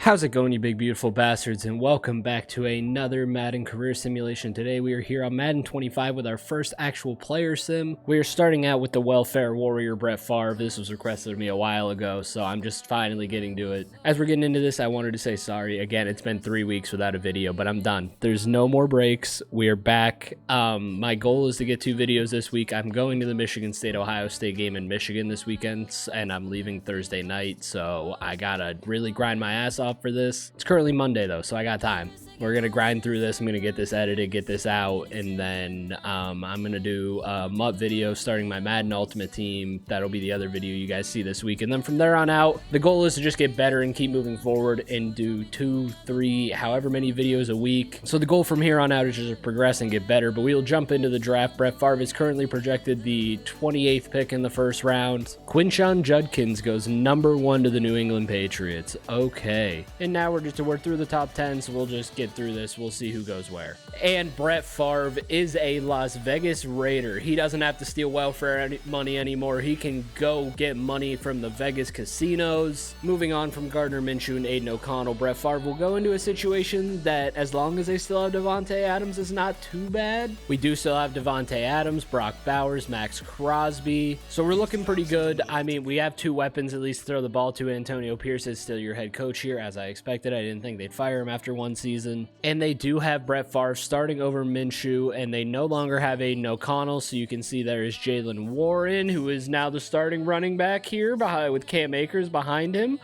How's it going, you big beautiful bastards, and welcome back to another Madden career simulation. Today we are here on Madden 25 with our first actual player sim. We are starting out with the welfare warrior Brett Favre. This was requested of me a while ago, so I'm just finally getting to it. As we're getting into this, I wanted to say sorry. Again, it's been 3 weeks without a video, but I'm done. There's no more breaks. We are back. My goal is to get 2 videos this week. I'm going to the Michigan State-Ohio State game in Michigan this weekend, and I'm leaving Thursday night, so I gotta really grind my ass off for this. It's currently Monday though, so I got time. We're gonna grind through this. I'm gonna get this edited, get this out, and then I'm gonna do a MUT video starting my Madden Ultimate Team. That'll be the other video you guys see this week, and then from there on out, the goal is to just get better and keep moving forward and do 2, 3, however many videos a week. So the goal from here on out is just to progress and get better. But we'll jump into the draft. Brett Favre is currently projected the 28th pick in the first round. Quinshon Judkins goes #1 to the New England Patriots. Okay, and now we're just to work through the top 10, so we'll just get through this. We'll see who goes where. And Brett Favre is a Las Vegas Raider. He doesn't have to steal welfare money anymore. He can go get money from the Vegas casinos. Moving on from Gardner Minshew and Aiden O'Connell, Brett Favre will go into a situation that, as long as they still have Davante Adams, is not too bad. We do still have Davante Adams, Brock Bowers, Max Crosby, so we're looking pretty good. I mean, we have 2 weapons at least to throw the ball to. Antonio Pierce is still your head coach here, as I expected. I didn't think they'd fire him after 1 season. And they do have Brett Favre starting over Minshew, and they no longer have Aiden O'Connell, so you can see there is Jaylen Warren, who is now the starting running back here with Cam Akers behind him.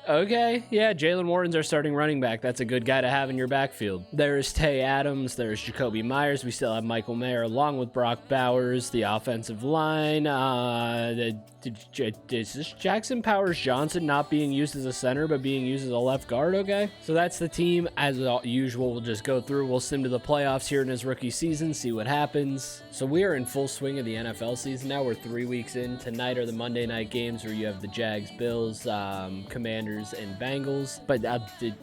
Okay, yeah, Jaylen Warren's our starting running back. That's a good guy to have in your backfield. There's Tay Adams, there's Jacoby Myers. We still have Michael Mayer along with Brock Bowers. The offensive line, is this Jackson Powers Johnson not being used as a center but being used as a left guard? Okay, so that's the team. As usual, we'll just go through. We'll sim to the playoffs here in his rookie season, see what happens. So we are in full swing of the NFL season now. We're 3 weeks in. Tonight are the Monday night games where you have the Jags, Bills, Commanders, and Bengals. But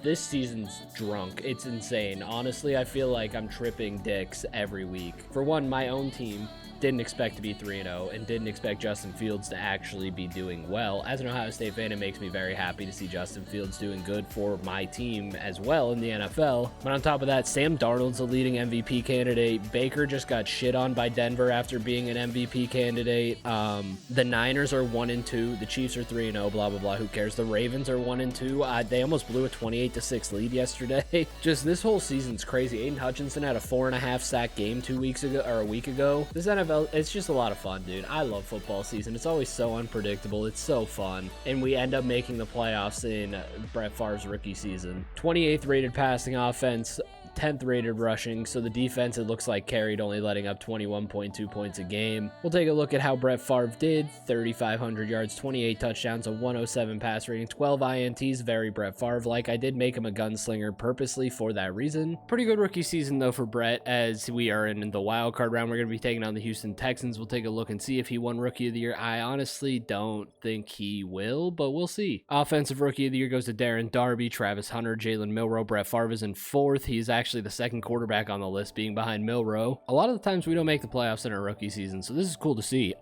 this season's drunk. It's insane. Honestly, I feel like I'm tripping dicks every week. For one, my own team didn't expect to be 3-0 and didn't expect Justin Fields to actually be doing well. As an Ohio State fan, it makes me very happy to see Justin Fields doing good for my team as well in the NFL. But on top of that, Sam Darnold's a leading MVP candidate. Baker just got shit on by Denver after being an MVP candidate. The Niners are 1-2. The Chiefs are 3-0, blah, blah, blah. Who cares? The Ravens are 1-2. They almost blew a 28-6 lead yesterday. Just this whole season's crazy. Aiden Hutchinson had a 4.5 sack game a week ago. This NFL, it's just a lot of fun, dude. I love football season. It's always so unpredictable. It's so fun. And we end up making the playoffs in Brett Favre's rookie season. 28th rated passing offense, 10th rated rushing, so the defense, it looks like, carried, only letting up 21.2 points a game. We'll take a look at how Brett Favre did. 3,500 yards, 28 touchdowns, a 107 pass rating, 12 INTs, very Brett Favre-like. I did make him a gunslinger purposely for that reason. Pretty good rookie season, though, for Brett, as we are in the wild card round. We're going to be taking on the Houston Texans. We'll take a look and see if he won Rookie of the Year. I honestly don't think he will, but we'll see. Offensive Rookie of the Year goes to Darren Darby, Travis Hunter, Jalen Milroe. Brett Favre is in 4th. He's actually the second quarterback on the list, being behind Milroe. A lot of the times we don't make the playoffs in our rookie season, so this is cool to see.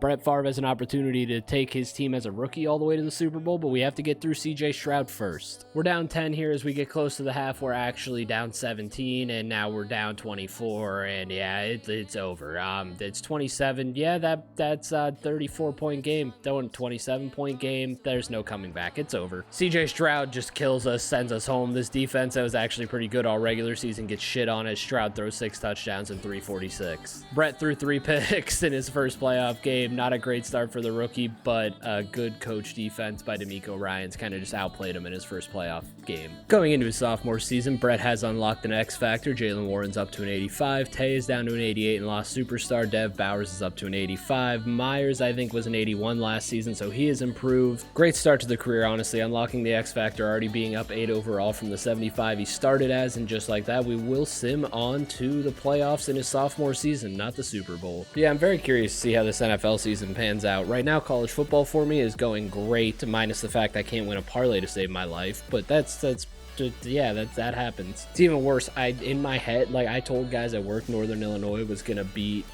Brett Favre has an opportunity to take his team as a rookie all the way to the Super Bowl, but we have to get through CJ Stroud first. We're down 10 here. As we get close to the half, we're actually down 17, and now we're down 24, and yeah, it's over. It's 27. Yeah, that's a 34-point game. 27-point game. There's no coming back. It's over. CJ Stroud just kills us, sends us home. This defense that was actually pretty good all regular season gets shit on as Stroud throws 6 touchdowns and 346. Brett threw 3 picks in his first playoff game. Not a great start for the rookie, but a good coach defense by DeMeco Ryans kind of just outplayed him in his first playoff game. Going into his sophomore season, Brett has unlocked an X factor. Jaylen Warren's up to an 85. Tay is down to an 88 and lost superstar. Dev Bowers is up to an 85. Myers, I think, was an 81 last season, so he has improved. Great start to the career, honestly. Unlocking the X factor, already being up 8 overall from the 75 he started as, and just like that, we will sim on to the playoffs in his sophomore season, not the Super Bowl. But yeah, I'm very curious to see how this NFL season pans out. Right now, college football for me is going great, minus the fact I can't win a parlay to save my life, but that's yeah, that happens. It's even worse. In my head, like, I told guys at work Northern Illinois was gonna beat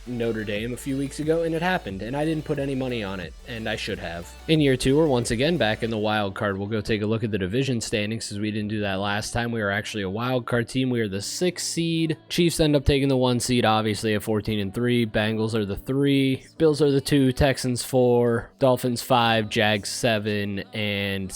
Notre Dame a few weeks ago, and it happened, and I didn't put any money on it, and I should have. In year 2, we're once again back in the wild card. We'll go take a look at the division standings, because we didn't do that last time. We were actually a wild card team. We are the 6th seed. Chiefs end up taking the 1 seed, obviously, at 14-3. Bengals are the 3. Bills are the 2. Texans 4. Dolphins 5. Jags 7. And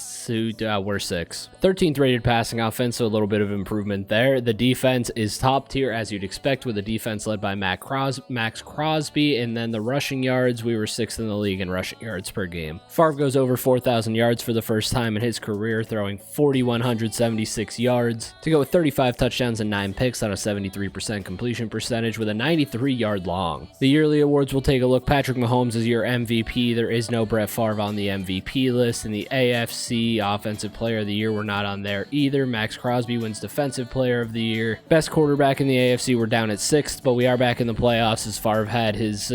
we're 6. 13th rated passing offense, so a little bit of improvement there. The defense is top tier, as you'd expect, with a defense led by Max Crosby, and then the rushing yards, we were 6th in the league in rushing yards per game. Favre goes over 4,000 yards for the first time in his career, throwing 4,176 yards to go with 35 touchdowns and 9 picks on a 73% completion percentage with a 93-yard long. The yearly awards, we'll take a look. Patrick Mahomes is your MVP. There is no Brett Favre on the MVP list. In the AFC Offensive Player of the Year, we're not on there either. Max Crosby wins Defensive Player of the Year. Best quarterback in the AFC, we're down at 6th, but we are back in the playoffs as Favre had his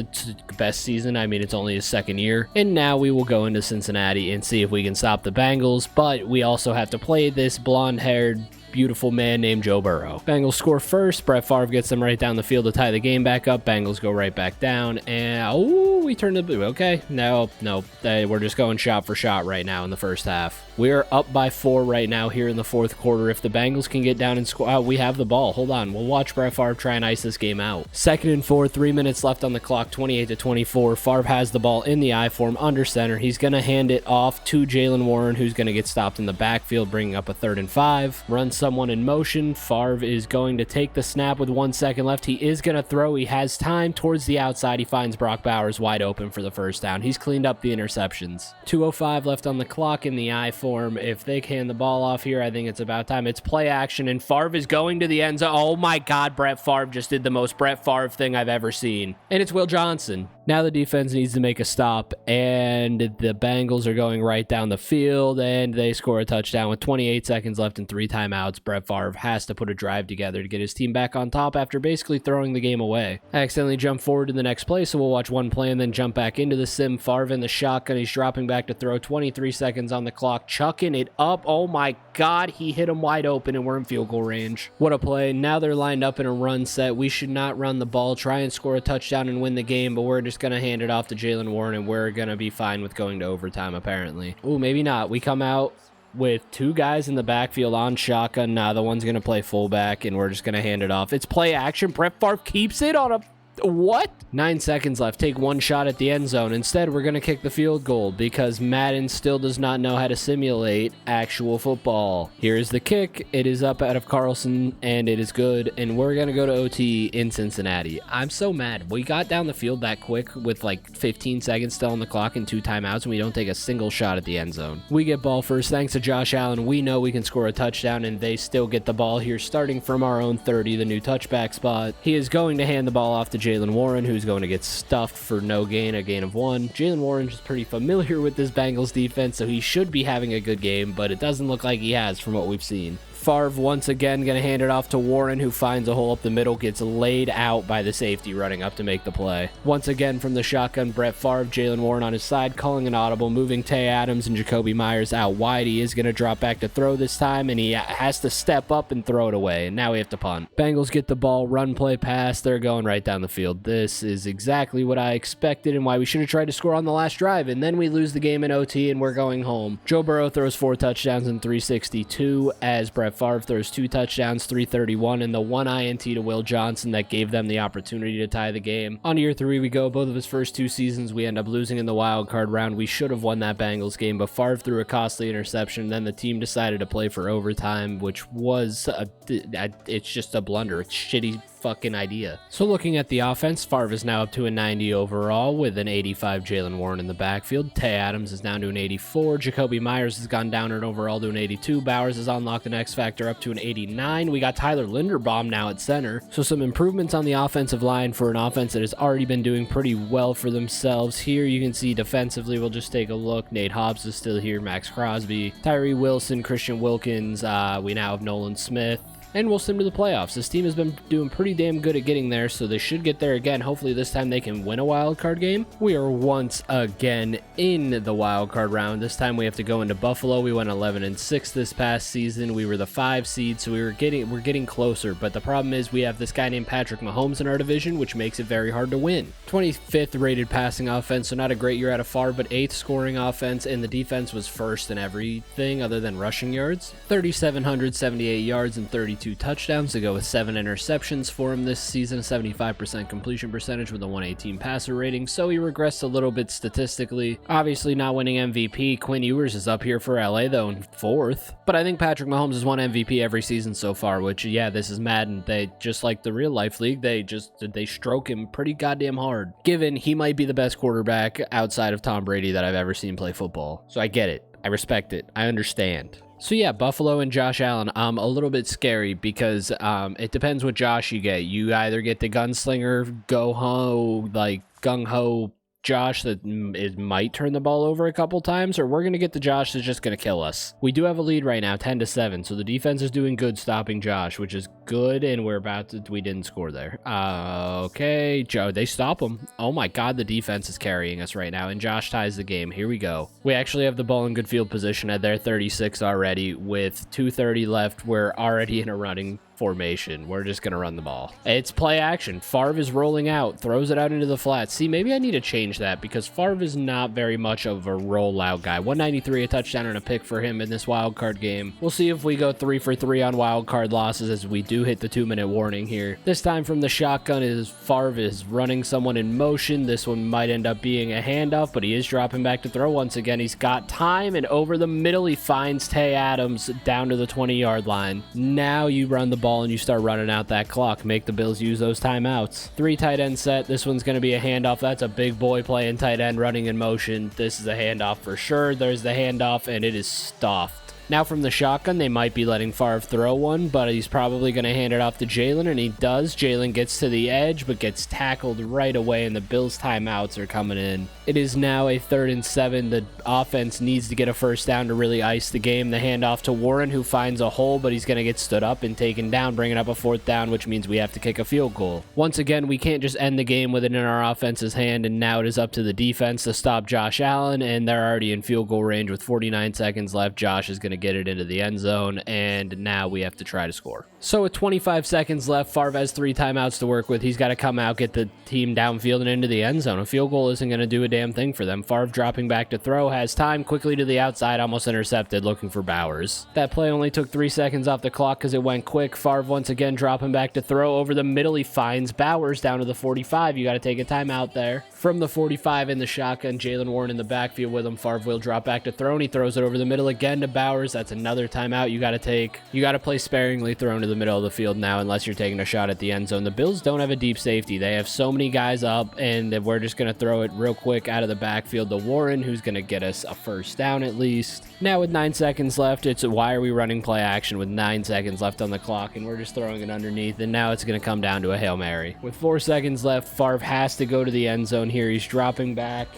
best season. I mean, it's only his 2nd year. And now we will go into Cincinnati and see if we can stop the Bengals, but we also have to play this blonde-haired beautiful man named Joe Burrow. Bengals score first. Brett Favre gets them right down the field to tie the game back up. Bengals go right back down, and we turn the blue. Okay, no, we're just going shot for shot right now in the first half. We're up by 4 right now here in the 4th quarter. If the Bengals can get down and score, we have the ball. Hold on, we'll watch Brett Favre try and ice this game out. 2nd and 4, 3 minutes left on the clock, 28-24. Favre has the ball in the I form under center. He's gonna hand it off to Jaylen Warren, who's gonna get stopped in the backfield, bringing up a 3rd and 5. Runs someone in motion. Favre is going to take the snap with 1 second left. He is going to throw. He has time towards the outside. He finds Brock Bowers wide open for the first down. He's cleaned up the interceptions. 2:05 left on the clock in the I form. If they hand the ball off here, I think it's about time. It's play action, and Favre is going to the end zone. Oh my God, Brett Favre just did the most Brett Favre thing I've ever seen. And it's Will Johnson. Now the defense needs to make a stop, and the Bengals are going right down the field, and they score a touchdown with 28 seconds left and 3 timeouts. Brett Favre has to put a drive together to get his team back on top after basically throwing the game away. I accidentally jumped forward to the next play, so we'll watch one play and then jump back into the sim. Favre in the shotgun. He's dropping back to throw. 23 seconds on the clock. Chucking it up. Oh my God, he hit him wide open, and we're in field goal range. What a play. Now they're lined up in a run set. We should not run the ball, try and score a touchdown and win the game, but we're just going to hand it off to Jaylen Warren, and we're going to be fine with going to overtime, apparently. Ooh, maybe not. We come out with 2 guys in the backfield on shotgun. Nah, the one's going to play fullback, and we're just going to hand it off. It's play action. Brett Favre keeps it on a... What? 9 seconds left. Take 1 shot at the end zone. Instead, we're going to kick the field goal because Madden still does not know how to simulate actual football. Here's the kick. It is up out of Carlson, and it is good. And we're going to go to OT in Cincinnati. I'm so mad. We got down the field that quick with like 15 seconds still on the clock and 2 timeouts, and we don't take a single shot at the end zone. We get ball first thanks to Josh Allen. We know we can score a touchdown, and they still get the ball here starting from our own 30, the new touchback spot. He is going to hand the ball off to Jaylen Warren, who's going to get stuffed for no gain, a gain of 1. Jaylen Warren is pretty familiar with this Bengals defense, so he should be having a good game, but it doesn't look like he has from what we've seen. Favre once again going to hand it off to Warren, who finds a hole up the middle, gets laid out by the safety running up to make the play. Once again from the shotgun, Brett Favre, Jaylen Warren on his side, calling an audible, moving Tay Adams and Jacoby Myers out wide. He is going to drop back to throw this time, and he has to step up and throw it away, and now we have to punt. Bengals get the ball, run, play, pass. They're going right down the field. This is exactly what I expected and why we should have tried to score on the last drive, and then we lose the game in OT, and we're going home. Joe Burrow throws 4 touchdowns and 362 as Brett Favre throws 2 touchdowns, 331, and the 1 INT to Will Johnson that gave them the opportunity to tie the game. On year 3 we go. Both of his first 2 seasons we end up losing in the wild card round. We should have won that Bengals game, but Favre threw a costly interception. Then the team decided to play for overtime, which was it's just a blunder. It's shitty fucking idea. So looking at the offense, Favre is now up to a 90 overall with an 85 Jaylen Warren in the backfield. Tay Adams is down to an 84. Jacoby Myers has gone down and overall to an 82. Bowers has unlocked an X Factor up to an 89. We got Tyler Linderbaum now at center. So some improvements on the offensive line for an offense that has already been doing pretty well for themselves. Here you can see defensively, we'll just take a look. Nate Hobbs is still here. Max Crosby, Tyree Wilson, Christian Wilkins. We now have Nolan Smith. and we'll sim to the playoffs. This team has been doing pretty damn good at getting there, so they should get there again. Hopefully this time they can win a wild card game. We are once again in the wild card round. This time we have to go into Buffalo. We went 11-6 this past season. We were the 5 seed, so we're getting closer, but the problem is we have this guy named Patrick Mahomes in our division, which makes it very hard to win. 25th rated passing offense, so not a great year out of Favre, but 8th scoring offense, and the defense was first in everything other than rushing yards. 3,778 yards and 32 touchdowns to go with 7 interceptions for him this season, 75% completion percentage with a 118 passer rating, so he regressed a little bit statistically. Obviously not winning MVP. Quinn Ewers is up here for LA though in 4th, but I think Patrick Mahomes has won MVP every season so far, which yeah, this is Madden. They just like the real life league, they stroke him pretty goddamn hard, given he might be the best quarterback outside of Tom Brady that I've ever seen play football. So I get it, I respect it, I understand. So yeah, Buffalo and Josh Allen, a little bit scary because it depends what Josh you get. You either get the gunslinger, go-ho, like gung-ho Josh that might turn the ball over a couple times, or we're going to get the Josh that's just going to kill us. We do have a lead right now, 10-7, so the defense is doing good stopping Josh, which is good, and we didn't score there. Okay, Joe, they stop him. Oh my god, the defense is carrying us right now, and Josh ties the game. Here we go. We actually have the ball in good field position at their 36 already. With 2:30 left, we're already in a running formation. We're just going to run the ball. It's play action. Favre is rolling out, throws it out into the flat. See, maybe I need to change that because Favre is not very much of a rollout guy. 193, a touchdown and a pick for him in this wild card game. We'll see if we go 3 for 3 on wild card losses as we do hit the 2-minute warning here. This time from the shotgun is Favre is running someone in motion. This one might end up being a handoff, but he is dropping back to throw once again. He's got time, and over the middle he finds Tay Adams down to the 20-yard line. Now you run the ball and you start running out that clock. Make the Bills use those timeouts. 3 tight end set. This one's going to be a handoff. That's a big boy playing tight end running in motion. This is a handoff for sure. There's the handoff, and it is stuffed. Now from the shotgun, they might be letting Favre throw one, but he's probably going to hand it off to Jalen, and he does. Jalen gets to the edge, but gets tackled right away, and the Bills' timeouts are coming in. It is now a 3rd and 7. The offense needs to get a first down to really ice the game. The handoff to Warren, who finds a hole, but he's going to get stood up and taken down, bringing up a 4th down, which means we have to kick a field goal. Once again, we can't just end the game with it in our offense's hand, and now it is up to the defense to stop Josh Allen, and they're already in field goal range with 49 seconds left. Josh is going to get it into the end zone, and now we have to try to score. So with 25 seconds left, Favre has 3 timeouts to work with. He's got to come out, get the team downfield and into the end zone. A field goal isn't going to do a damn thing for them. Favre dropping back to throw, has time, quickly to the outside, almost intercepted, looking for Bowers. That play only took 3 seconds off the clock because it went quick. Favre once again dropping back to throw. Over the middle, he finds Bowers down to the 45. You got to take a timeout there. From the 45 in the shotgun, Jalen Warren in the backfield with him. Favre will drop back to throw, and he throws it over the middle again to Bowers. That's another timeout you got to take. You got to play sparingly thrown to the middle of the field now unless you're taking a shot at the end zone. The Bills don't have a deep safety. They have so many guys up, and we're just going to throw it real quick out of the backfield to Warren, who's going to get us a first down at least. Now with 9 seconds left, it's why are we running play action with 9 seconds left on the clock, and we're just throwing it underneath, and now it's going to come down to a Hail Mary. With 4 seconds left, Favre has to go to the end zone here. He's dropping back.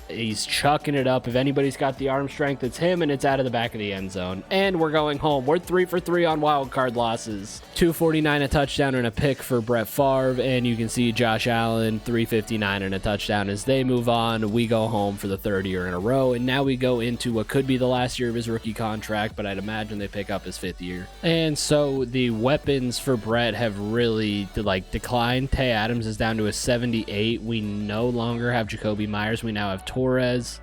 He's chucking it up. If anybody's got the arm strength, it's him, and it's out of the back of the end zone. And we're going home. We're 3 for 3 on wild card losses. 249, a touchdown and a pick for Brett Favre, and you can see Josh Allen, 359 and a touchdown as they move on. We go home for the 3rd year in a row, and now we go into what could be the last year of his rookie contract, but I'd imagine they pick up his 5th year. And so the weapons for Brett have really declined. Tay Adams is down to a 78. We no longer have Jacoby Myers. We now have Torres.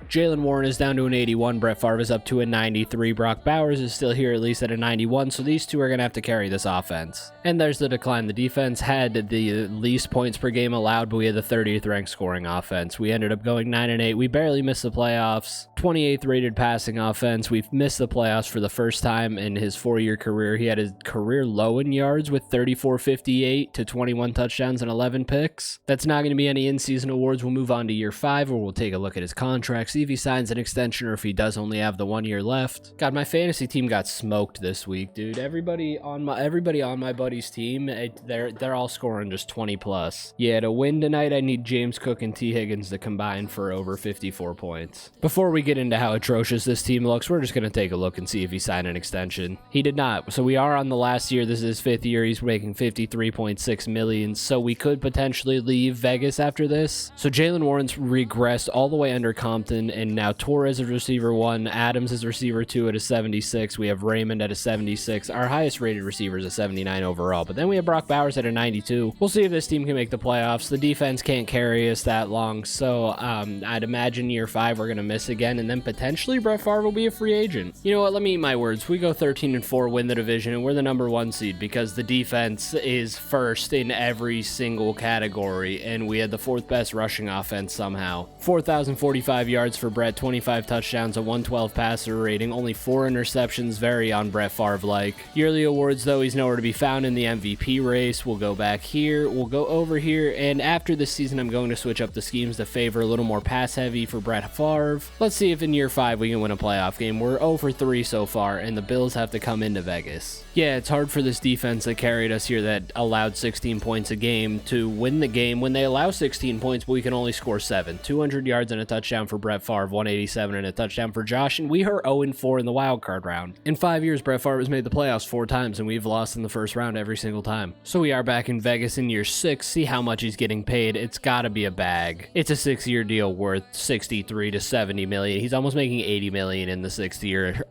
Jalen Warren is down to an 81. Brett Favre is up to a 93. Brock Bowers is still here at least at a 91. So these two are going to have to carry this offense. And there's the decline. The defense had the least points per game allowed, but we had the 30th ranked scoring offense. We ended up going 9-8. We barely missed the playoffs. 28th rated passing offense. We've missed the playoffs for the first time in his 4-year career. He had his career low in yards with 34.58 to 21 touchdowns and 11 picks. That's not going to be any in-season awards. We'll move on to year 5, where we'll take a look at at his contract, see if he signs an extension or if he does only have the 1 year left. God, my fantasy team got smoked this week, dude. Everybody on my buddy's team, they're all scoring just 20 plus. Yeah, to win tonight, I need James Cook and T. Higgins to combine for over 54 points. Before we get into how atrocious this team looks, we're just going to take a look and see if he signed an extension. He did not. So we are on the last year. This is his 5th year. He's making $53.6 million. So we could potentially leave Vegas after this. So Jalen Warren's regressed all the way under Compton, and now Torres is receiver 1, Adams is receiver 2 at a 76. We have Raymond at a 76. Our highest rated receiver is a 79 overall. But then we have Brock Bowers at a 92. We'll see if this team can make the playoffs. The defense can't carry us that long. So I'd imagine year 5 we're going to miss again, and then potentially Brett Favre will be a free agent. You know what? Let me eat my words. We go 13-4, win the division, and we're the number 1 seed because the defense is first in every single category, and we had the 4th best rushing offense somehow. 4,045 yards for Brett, 25 touchdowns, a 112 passer rating, only 4 interceptions, very on Brett Favre-like. Yearly awards, though, he's nowhere to be found in the MVP race. We'll go back here, we'll go over here, and after this season, I'm going to switch up the schemes to favor a little more pass-heavy for Brett Favre. Let's see if in year 5 we can win a playoff game. We're 0-3 so far, and the Bills have to come into Vegas. Yeah, it's hard for this defense that carried us here that allowed 16 points a game to win the game when they allow 16 points, but we can only score 7. 200 yards and a touchdown for Brett Favre, 187 and a touchdown for Josh, and we are 0-4 in the wild card round. In 5 years, Brett Favre has made the playoffs 4 times, and we've lost in the first round every single time. So we are back in Vegas in year 6. See how much he's getting paid. It's got to be a bag. It's a 6-year deal worth 63 to 70 million. He's almost making 80 million in the 6th year.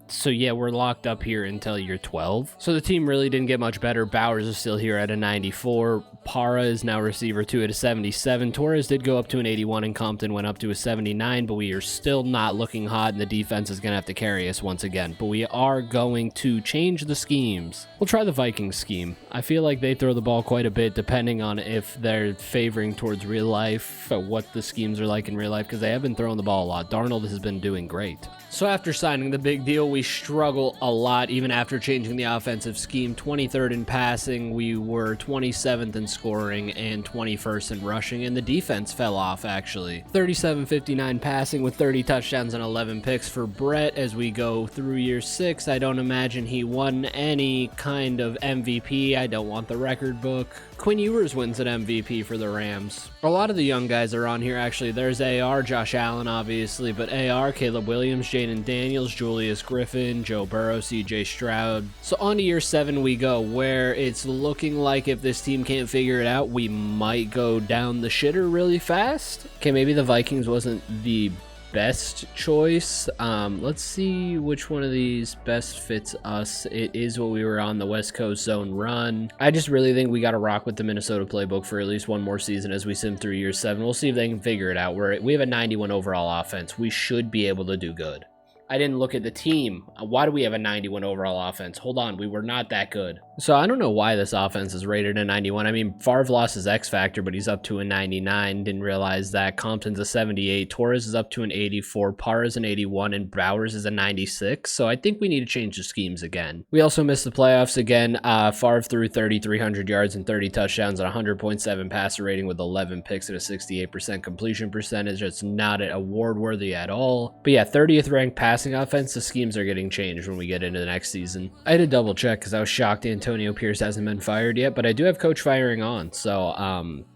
So yeah, we're locked up here until year 12. So the team really didn't get much better. Bowers is still here at a 94. Para is now receiver 2 at a 77. Torres did go up to an 81, and Compton went up to a 79, but we are still not looking hot, and the defense is going to have to carry us once again. But we are going to change the schemes. We'll try the Vikings scheme. I feel like they throw the ball quite a bit, depending on if they're favoring towards real life, what the schemes are like in real life, because they have been throwing the ball a lot. Darnold has been doing great. So after signing the big deal, we struggle a lot, even after changing the offensive scheme. 23rd in passing, we were 27th in scoring and 21st in rushing, and the defense fell off, actually. 37-59 passing with 30 touchdowns and 11 picks for Brett as we go through year 6. I don't imagine he won any kind of MVP. I don't want the record book. Quinn Ewers wins an MVP for the Rams. A lot of the young guys are on here, actually. There's AR, Josh Allen, obviously, but AR, Caleb Williams, Jaden Daniels, Julius Griffin, Joe Burrow, CJ Stroud. So on to year 7 we go, where it's looking like if this team can't figure it out, we might go down the shitter really fast. Okay, maybe the Vikings wasn't the best choice. Let's see which one of these best fits us. It is what we were on, the West Coast zone run. I just really think we got to rock with the Minnesota playbook for at least one more season as we sim through year 7. We'll see if they can figure it out. We have a 91 overall offense. We should be able to do good. I didn't look at the team. Why do we have a 91 overall offense? Hold on, we were not that good. So I don't know why this offense is rated a 91. I mean, Favre lost his X factor, but he's up to a 99. Didn't realize that. Compton's a 78. Torres is up to an 84. Parr is an 81, and Bowers is a 96. So I think we need to change the schemes again. We also missed the playoffs again. Favre threw 3,300 yards and 30 touchdowns and 100.7 passer rating with 11 picks and a 68% completion percentage. It's not award worthy at all. But yeah, 30th ranked passing offense. The schemes are getting changed when we get into the next season. I had to double check because I was shocked Antonio Pierce hasn't been fired yet, but I do have coach firing on. So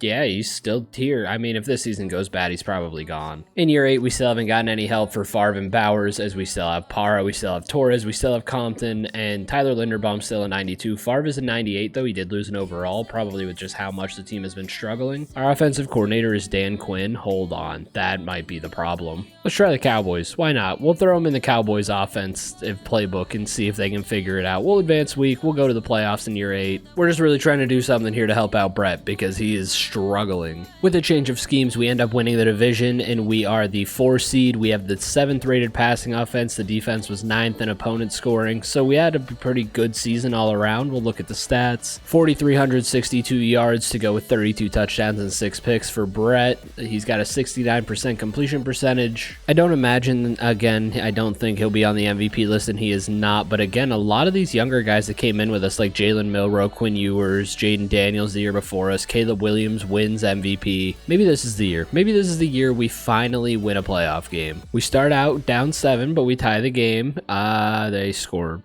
yeah, he's still here. I mean, if this season goes bad, he's probably gone. In year 8, we still haven't gotten any help for Favre and Bowers, as we still have Para, we still have Torres, we still have Compton, and Tyler Linderbaum still a 92. Favre is a 98, though he did lose an overall, probably with just how much the team has been struggling. Our offensive coordinator is Dan Quinn. Hold on, that might be the problem. Let's try the Cowboys. Why not? We'll throw them in the Cowboys offensive playbook and see if they can figure it out. We'll advance week. We'll go to the playoffs in year 8. We're just really trying to do something here to help out Brett because he is struggling. With a change of schemes, we end up winning the division, and we are the 4 seed. We have the 7th rated passing offense. The defense was 9th in opponent scoring, so we had a pretty good season all around. We'll look at the stats. 4,362 yards to go with 32 touchdowns and 6 picks for Brett. He's got a 69% completion percentage. I don't imagine, again, I don't think he'll be on the MVP list, and he is not. But again, a lot of these younger guys that came in with us, like Jalen Milroe, Quinn Ewers, Jaden Daniels the year before us, Caleb Williams wins MVP. Maybe this is the year. Maybe this is the year we finally win a playoff game. We start out down 7, but we tie the game. They score.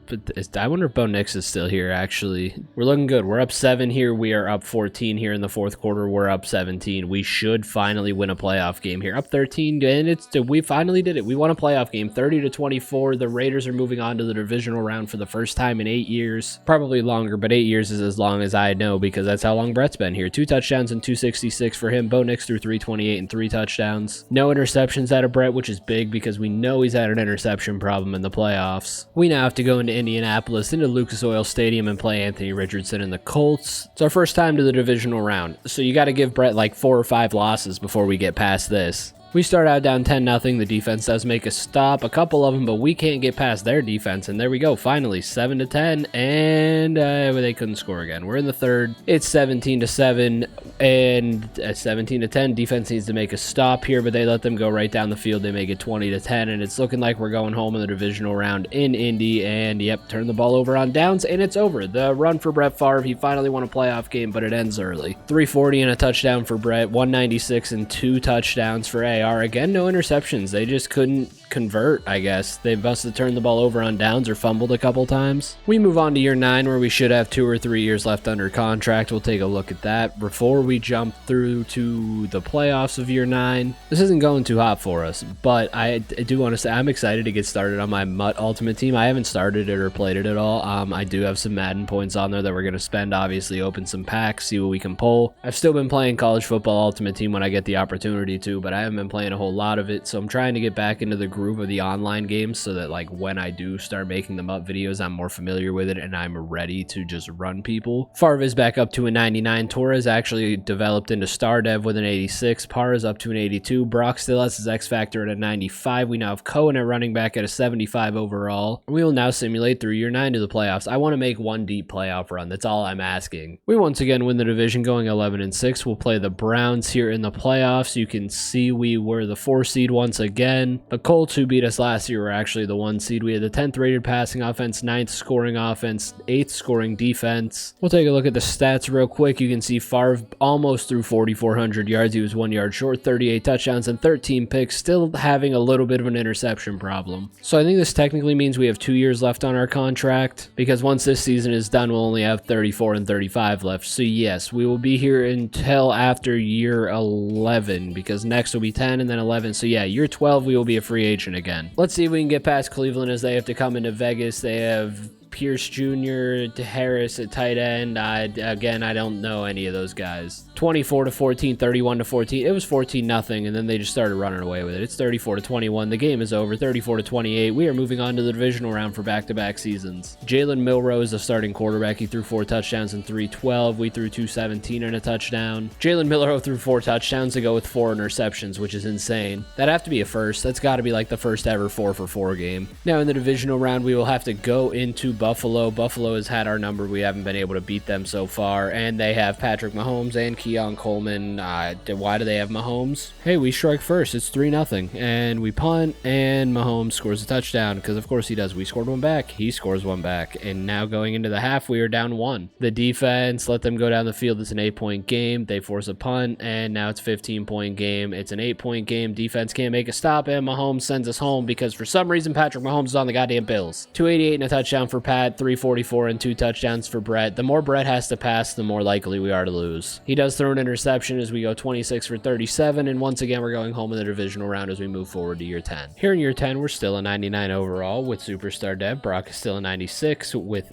I wonder if Bo Nix is still here, actually. We're looking good. We're up 7 here. We are up 14 here in the fourth quarter. We're up 17. We should finally win a playoff game here. Up 13, and we finally did it. We won a playoff game, 30-24. The Raiders are moving on to the divisional round for the first time in 8 years. Probably longer, but 8 years is as long as I know because that's how long Brett's been here. 2 touchdowns and 266 for him. Bo Nix threw 328 and 3 touchdowns. No interceptions out of Brett, which is big because we know he's had an interception problem in the playoffs. We now have to go into Indianapolis, into Lucas Oil Stadium, and play Anthony Richardson and the Colts. It's our first time to the divisional round, so you got to give Brett like 4 or 5 losses before we get past this. We start out down 10-0. The defense does make a stop, a couple of them, but we can't get past their defense. And there we go, finally 7-10, and they couldn't score again. We're in the third. It's 17-7 and 17-10. Defense needs to make a stop here, but they let them go right down the field. They make it 20-10, and it's looking like we're going home in the divisional round in Indy. And yep, turn the ball over on downs, and it's over. The run for Brett Favre. He finally won a playoff game, but it ends early. 340 and a touchdown for Brett. 196 and 2 touchdowns for AR. Again, no interceptions. They just couldn't convert, I guess. They must have turned the ball over on downs or fumbled a couple times. We move on to year 9, where we should have 2 or 3 years left under contract. We'll take a look at that before we jump through to the playoffs of year 9. This isn't going too hot for us, but I do want to say I'm excited to get started on my Mutt Ultimate Team. I haven't started it or played it at all. I do have some Madden points on there that we're going to spend, obviously, open some packs, see what we can pull. I've still been playing College Football Ultimate Team when I get the opportunity to, but I haven't been playing a whole lot of it, so I'm trying to get back into the groove of the online games so that like when I do start making them up videos, I'm more familiar with it and I'm ready to just run people. Favre is back up to a 99. Torres actually developed into star dev with an 86. Parr is up to an 82. Brock still has his X factor at a 95. We now have Cohen at running back at a 75 overall. We will now simulate through year 9 to the playoffs. I want to make one deep playoff run. That's all I'm asking. We once again win the division, going 11-6. We'll play the Browns here in the playoffs. You can see we were the 4 seed once again. The Colts, who beat us last year, were actually the 1 seed. We had the 10th rated passing offense, 9th scoring offense, 8th scoring defense. We'll take a look at the stats real quick. You can see Favre almost threw 4,400 yards. He was 1 yard short, 38 touchdowns and 13 picks, still having a little bit of an interception problem. So I think this technically means we have 2 years left on our contract, because once this season is done, we'll only have 34 and 35 left. So yes, we will be here until after year 11, because next will be 10 and then 11. So yeah, year 12, we will be a free agent again. Let's see if we can get past Cleveland, as they have to come into Vegas. They have Pierce Jr. to Harris at tight end. Again, I don't know any of those guys. 24-14, 31-14. It was 14-0, and then they just started running away with it. It's 34-21. The game is over. 34-28. We are moving on to the divisional round for back-to-back seasons. Jalen Milroe is the starting quarterback. He threw 4 touchdowns and 312. We threw 217 and a touchdown. Jalen Milroe threw 4 touchdowns to go with 4 interceptions, which is insane. That'd have to be a first. That's got to be like the first ever 4-for-4 game. Now in the divisional round, we will have to go into Buffalo. Buffalo has had our number. We haven't been able to beat them so far, and they have Patrick Mahomes and Keon Coleman. Why do they have Mahomes? Hey, we strike first. It's 3-0, and we punt, and Mahomes scores a touchdown, because of course he does. We scored one back. He scores one back, and now going into the half, we are down 1. The defense let them go down the field. It's an 8-point game. They force a punt, and now it's a 15-point game. It's an 8-point game. Defense can't make a stop, and Mahomes sends us home because for some reason Patrick Mahomes is on the goddamn Bills. 288 and a touchdown for Pat. 344 and 2 touchdowns for Brett. The more Brett has to pass, the more likely we are to lose. He does throw an interception as we go 26 for 37, and once again we're going home in the divisional round as we move forward to year 10. Here in year 10, we're still a 99 overall with superstar dev. Brock is still a 96 with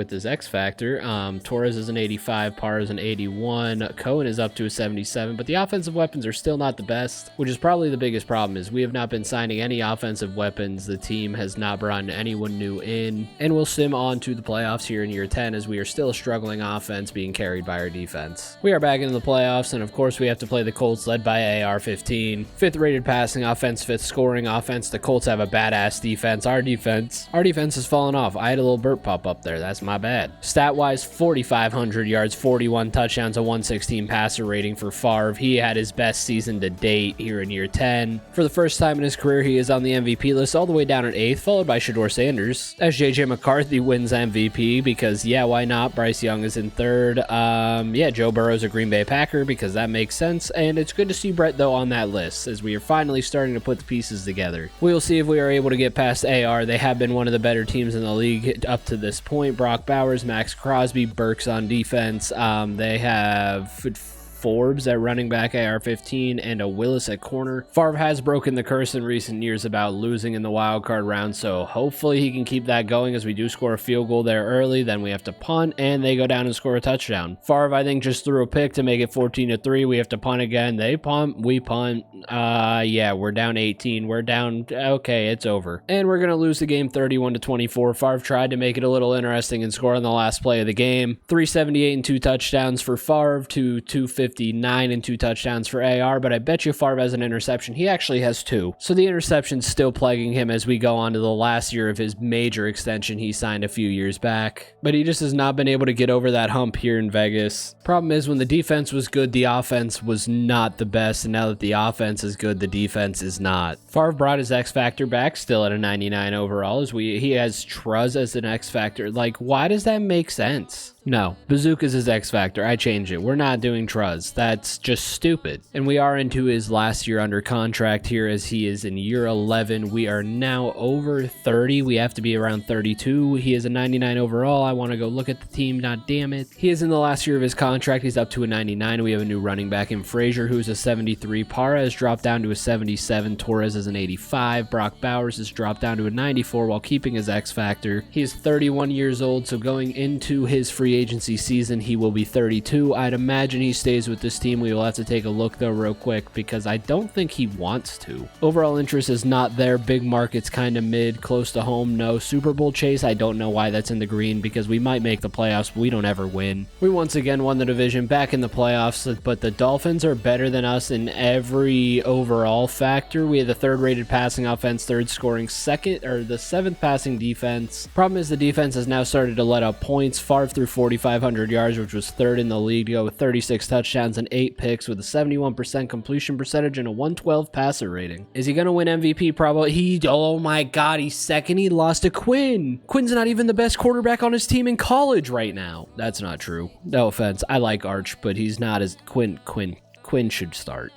his X factor. Torres is an 85. Parr is an 81. Cohen is up to a 77, but the offensive weapons are still not the best, which is probably the biggest problem. Is we have not been signing any offensive weapons. The team has not brought anyone new in, and we'll sim on to the playoffs here in year 10 as we are still a struggling offense being carried by our defense. We are back into the playoffs, and of course we have to play the Colts, led by AR-15. 5th rated passing offense, 5th scoring offense. The Colts have a badass defense. Our defense has fallen off. I had a little burp pop up there. That's my bad. Stat-wise, 4,500 yards, 41 touchdowns, a 116 passer rating for Favre. He had his best season to date here in year 10. For the first time in his career, he is on the MVP list, all the way down at 8th, followed by Shedeur Sanders. As JJ McCarthy wins MVP because, yeah, why not? Bryce Young is in 3rd. Yeah, Joe Burrow's a Green Bay Packer because that makes sense, and it's good to see Brett, though, on that list as we are finally starting to put the pieces together. We will see if we are able to get past AR. They have been one of the better teams in the league up to this point. Brock Bowers, Max Crosby, Burks on defense. They have Forbes at running back, AR-15, and a Willis at corner. Favre has broken the curse in recent years about losing in the wild card round, so hopefully he can keep that going as we do score a field goal there early. Then we have to punt, and they go down and score a touchdown. Favre, I think, just threw a pick to make it 14-3. We have to punt again. They punt, we punt. Yeah, we're down 18. We're down. Okay, it's over. And we're going to lose the game 31-24. Favre tried to make it a little interesting and score on the last play of the game. 378 and 2 touchdowns for Favre to 259 and 2 touchdowns for AR, but I bet you Favre has an interception. He actually has 2. So the interception's still plaguing him as we go on to the last year of his major extension he signed a few years back. But he just has not been able to get over that hump here in Vegas. Problem is, when the defense was good, the offense was not the best, and now that the offense is good, the defense is not. Favre brought his X Factor back, still at a 99 overall, as he has Truz as an X Factor. Like, why does that make sense? No, Bazooka's his X Factor. I change it. We're not doing Truz. That's just stupid. And we are into his last year under contract here as he is in year 11. We are now over 30. We have to be around 32. He is a 99 overall. I want to go look at the team. God damn it. He is in the last year of his contract. He's up to a 99. We have a new running back in Frazier, who's a 73. Parra has dropped down to a 77. Torres is an 85. Brock Bowers has dropped down to a 94 while keeping his X Factor. He is 31 years old, so going into his free agency season, he will be 32. I'd imagine he stays with this team. We will have to take a look, though, real quick, because I don't think he wants to. Overall interest is not there. Big market's kind of mid. Close to home, no. Super Bowl chase, I don't know why that's in the green, because we might make the playoffs, but we don't ever win. We once again won the division, back in the playoffs, but the Dolphins are better than us in every overall factor. We had the 3rd rated passing offense, 3rd scoring, the 7th passing defense. Problem is, the defense has now started to let up points. Favre threw 4,500 yards, which was 3rd in the league, to go with 36 touchdowns and 8 picks with a 71% completion percentage and a 112 passer rating. Is he going to win MVP? Probably. Oh my God, he's 2nd. He lost to Quinn. Quinn's not even the best quarterback on his team in college right now. That's not true. No offense. I like Arch, but he's not as Quinn should start.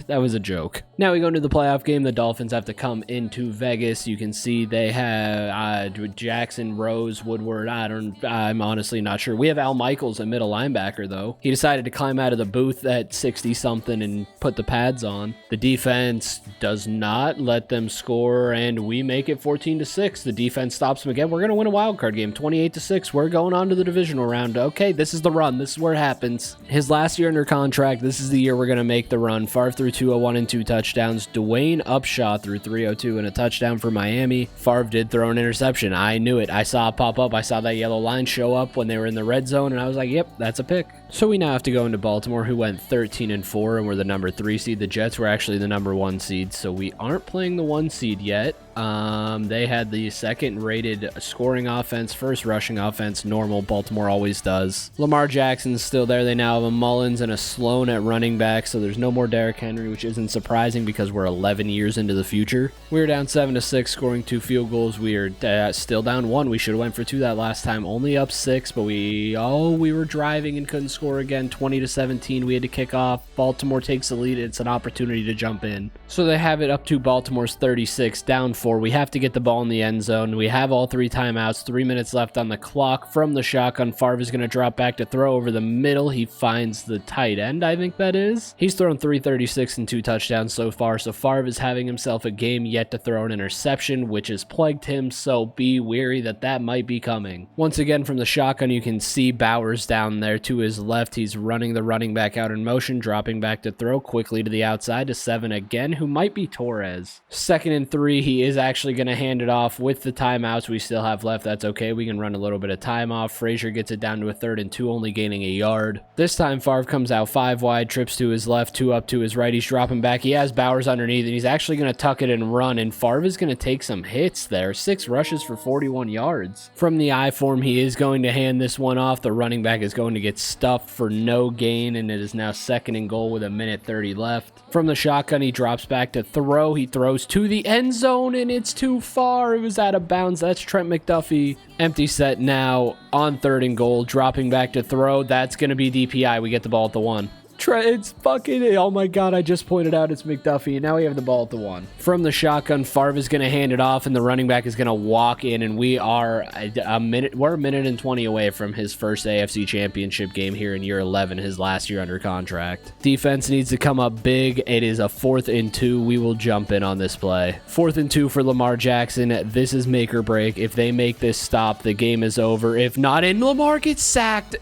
That was a joke. Now we go into the playoff game. The Dolphins have to come into Vegas. You can see they have Jackson, Rose, Woodward. I'm honestly not sure. We have Al Michaels, a middle linebacker, though. He decided to climb out of the booth at 60-something and put the pads on. The defense does not let them score, and we make it 14-6. The defense stops them again. We're going to win a wild card game, 28-6. We're going on to the divisional round. Okay, this is the run. This is where it happens. His last year under contract, this is the year we're going to make the run. Favre threw 201 and 2 touchdowns. Dwayne Upshaw threw 302 and a touchdown for Miami. Favre did throw an interception. I knew it. I saw it pop up. I saw that yellow line show up when they were in the red zone, and I was like, yep, that's a pick. So we now have to go into Baltimore, who went 13-4 and were the number 3 seed. The Jets were actually the number 1 seed, so we aren't playing the 1 seed yet. They had the 2nd rated scoring offense, 1st rushing offense, normal. Baltimore always does. Lamar Jackson's still there. They now have a Mullins and a Sloan at running back, so there's no more Derrick Henry, which isn't surprising because we're 11 years into the future. We were down 7-6, scoring 2 field goals. We are still down 1. We should have went for 2 that last time. Only up 6, but we were driving and couldn't score again. 20-17. We had to kick off. Baltimore takes the lead. It's an opportunity to jump in. So they have it up to Baltimore's 36, down 4. We have to get the ball in the end zone. We have all 3 timeouts. 3 minutes left on the clock. From the shotgun, Favre is going to drop back to throw over the middle. He finds the tight end, I think that is. He's thrown 336 and 2 touchdowns so far, so Favre is having himself a game yet to throw an interception, which has plagued him, so be wary that might be coming. Once again, from the shotgun, you can see Bowers down there to his left. He's running the running back out in motion, dropping back to throw quickly to the outside to 7 again, who might be Torres. 2nd and 3, he is actually going to hand it off with the timeouts we still have left. That's okay. We can run a little bit of time off. Frazier gets it down to a 3rd and 2, only gaining a yard. This time, Favre comes out 5 wide, trips to his left, 2 up to his right. He's dropping back. He has Bowers underneath, and he's actually going to tuck it and run, and Favre is going to take some hits there. 6 rushes for 41 yards. From the I form, he is going to hand this one off. The running back is going to get stuffed for no gain, and it is now 2nd and goal with 1:30 left. From the shotgun, he drops back to throw. He throws to the end zone, and it's too far. It was out of bounds. That's Trent McDuffie. Empty set now on 3rd and goal, dropping back to throw. That's going to be DPI. We get the ball at the 1. It's fucking, oh my god, I just pointed out it's McDuffie, and now we have the ball at the 1. From the shotgun, Favre is going to hand it off, and the running back is going to walk in, and we're a minute and 20 away from his first AFC Championship game here in year 11, his last year under contract. Defense needs to come up big. It is a 4th and 2. We will jump in on this play. 4th and 2 for Lamar Jackson. This is make or break. If they make this stop, the game is over. If not, and Lamar gets sacked,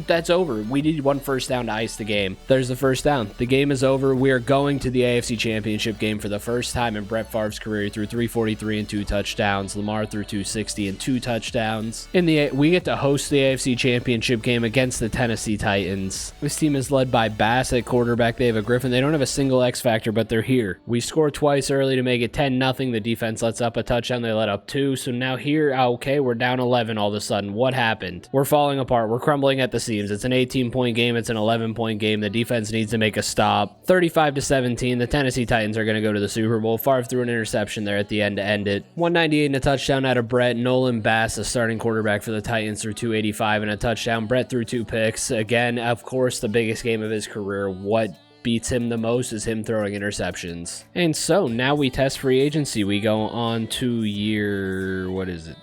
that's over. We need 1 first down to ice the game. There's the first down. The game is over. We are going to the AFC Championship game for the first time in Brett Favre's career. He threw 343 and 2 touchdowns. Lamar threw 260 and 2 touchdowns. We get to host the AFC Championship game against the Tennessee Titans. This team is led by Bass at quarterback. They have a Griffin. They don't have a single X factor, but they're here. We score twice early to make it 10-0. The defense lets up a touchdown. They let up 2. So now here, okay, we're down 11 all of a sudden. What happened? We're falling apart. We're crumbling at the seams. It's an 18-point game. It's an 11-point game. The defense needs to make a stop. 35-17. The Tennessee Titans are going to go to the Super Bowl. Favre threw an interception there at the end to end it. 198 and a touchdown out of Brett. Nolan Bass, the starting quarterback for the Titans, threw 285 and a touchdown. Brett threw 2 picks. Again, of course, the biggest game of his career. What beats him the most is him throwing interceptions. And so now we test free agency. We go on to year,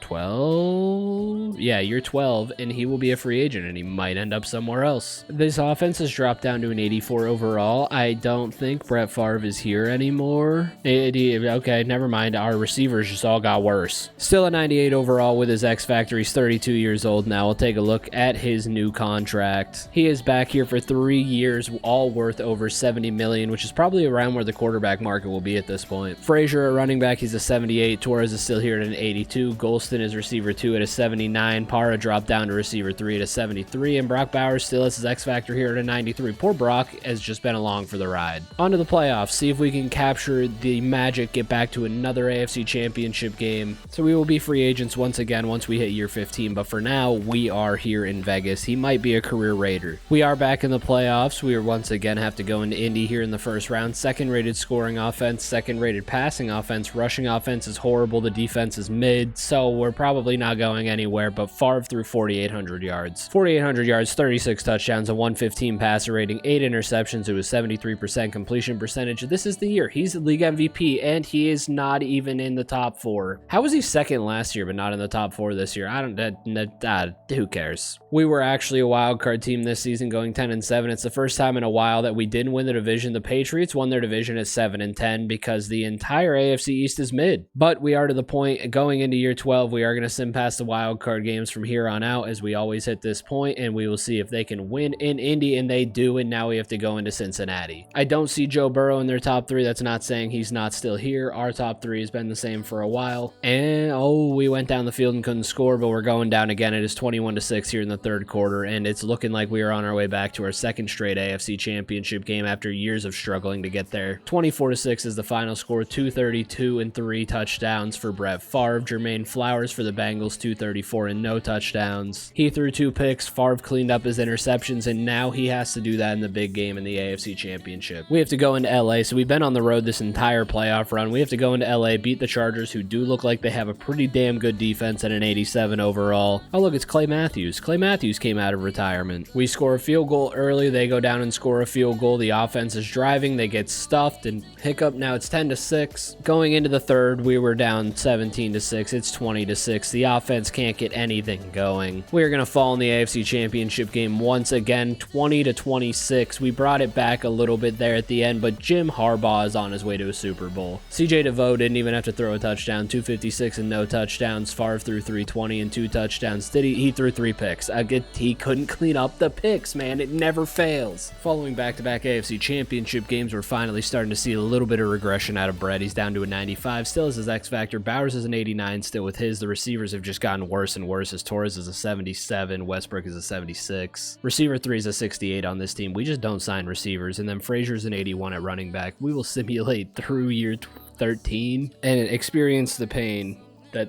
12? Yeah, year 12, and he will be a free agent, and he might end up somewhere else. This offense has dropped down to an 84 overall. I don't think Brett Favre is here anymore. Okay, never mind. Our receivers just all got worse. Still a 98 overall with his X Factor. He's 32 years old now. We'll take a look at his new contract. He is back here for 3 years, all worth over $70 million, which is probably around where the quarterback market will be at this point. Frazier at running back, he's a 78. Torres is still here at an 82. Golston is receiver 2 at a 79. Parra dropped down to receiver 3 at a 73. And Brock Bowers still has his X Factor here at a 93. Poor Brock has just been along for the ride. On to the playoffs. See if we can capture the magic, get back to another AFC Championship game. So we will be free agents once again once we hit year 15. But for now, we are here in Vegas. He might be a career Raider. We are back in the playoffs. We are once again have to go into Indy here in the first round. 2nd rated scoring offense, 2nd rated passing offense. Rushing offense is horrible. The defense is mid, so we're probably not going anywhere, but Favre threw 4,800 yards. 4,800 yards, 36 touchdowns, a 115 passer rating, 8 interceptions. It was 73% completion percentage. This is the year. He's the league MVP, and he is not even in the top 4. How was he 2nd last year, but not in the top 4 this year? Who cares? We were actually a wild card team this season, going 10-7. It's the first time in a while that we didn't win the division. The Patriots won their division at 7-10 because the entire AFC East is mid. But we are to the point going into year 12. We are going to sim past the wild card games from here on out, as we always hit this point, and we will see if they can win in Indy, and they do. And now we have to go into Cincinnati. I don't see Joe Burrow in their top 3. That's not saying he's not still here. Our top 3 has been the same for a while. And we went down the field and couldn't score, but we're going down again. It is 21-6 here in the 3rd quarter, and it's looking like we are on our way back to our 2nd straight AFC Championship game after years of struggling to get there. 24-6 is the final score. 232 and 3 touchdowns for Brett Favre. Jermaine Flowers for the Bengals, 234 and no touchdowns. He threw 2 picks. Favre cleaned up his interceptions, and now he has to do that in the big game in the AFC Championship. We have to go into LA, so we've been on the road this entire playoff run. We have to go into LA, beat the Chargers, who do look like they have a pretty damn good defense at an 87 overall. Oh look, it's Clay Matthews. Clay Matthews came out of retirement. We score a field goal early. They go down and score a field goal. The offense is driving. They get stuffed and hiccup. Now it's 10-6. Going into the 3rd, we were down 17-6. It's 20-6. The offense can't get anything going. We're going to fall in the AFC Championship game once again, 20-26. We brought it back a little bit there at the end, but Jim Harbaugh is on his way to a Super Bowl. CJ DeVoe didn't even have to throw a touchdown. 256 and no touchdowns. Favre threw 320 and 2 touchdowns. He threw 3 picks. He couldn't clean up the picks, man. It never fails. Following back-to-back AFC AFC Championship games, we're finally starting to see a little bit of regression out of Brett. He's down to a 95, still has his X factor. Bowers is an 89 still with his. The receivers have just gotten worse and worse, as Torres is a 77, Westbrook is a 76. Receiver 3 is a 68 on this team. We just don't sign receivers. And then Frazier's an 81 at running back. We will simulate through year 13 and experience the pain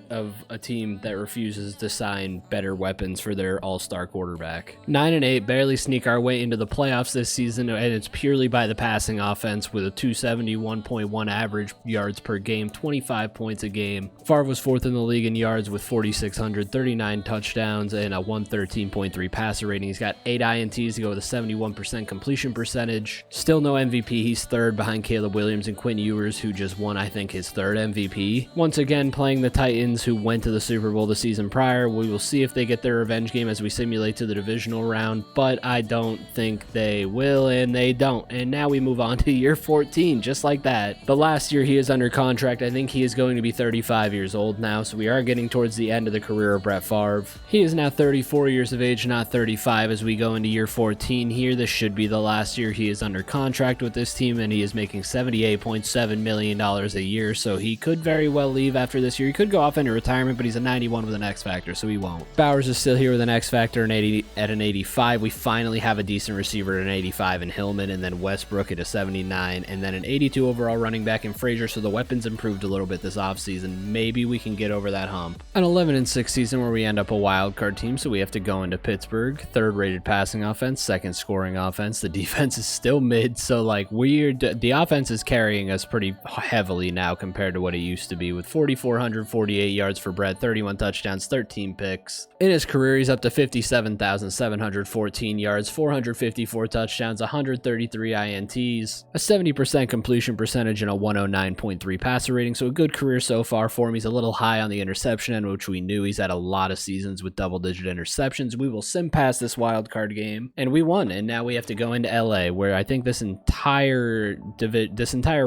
of a team that refuses to sign better weapons for their all-star quarterback. 9-8, barely sneak our way into the playoffs this season, and it's purely by the passing offense with a 271.1 average yards per game, 25 points a game. Favre was 4th in the league in yards with 4,600, 39 touchdowns, and a 113.3 passer rating. He's got 8 INTs to go with a 71% completion percentage. Still no MVP. He's 3rd behind Caleb Williams and Quinn Ewers, who just won, I think, his 3rd MVP. Once again, playing the Titans, who went to the Super Bowl the season prior. We will see if they get their revenge game as we simulate to the divisional round, but I don't think they will, and they don't. And now we move on to year 14, just like that. The last year he is under contract. I think he is going to be 35 years old now, so we are getting towards the end of the career of Brett Favre. He is now 34 years of age, not 35, as we go into year 14 here. This should be the last year he is under contract with this team, and he is making $78.7 million a year, so he could very well leave after this year. He could go off into retirement, but he's a 91 with an X factor, so he won't. Bowers is still here with an X factor at an 85. We finally have a decent receiver at an 85 in Hillman, and then Westbrook at a 79, and then an 82 overall running back in Frazier, so the weapons improved a little bit this offseason. Maybe we can get over that hump. An 11-6 season where we end up a wild card team, so we have to go into Pittsburgh. 3rd rated passing offense, 2nd scoring offense. The defense is still mid, so like the offense is carrying us pretty heavily now compared to what it used to be, with 4,448 yards for Brett, 31 touchdowns, 13 picks. In his career, he's up to 57,714 yards, 454 touchdowns, 133 INTs, a 70% completion percentage, and a 109.3 passer rating. So a good career so far for him. He's a little high on the interception end, which we knew. He's had a lot of seasons with double-digit interceptions. We will sim past this wild card game, and we won. And now we have to go into LA, where I think this entire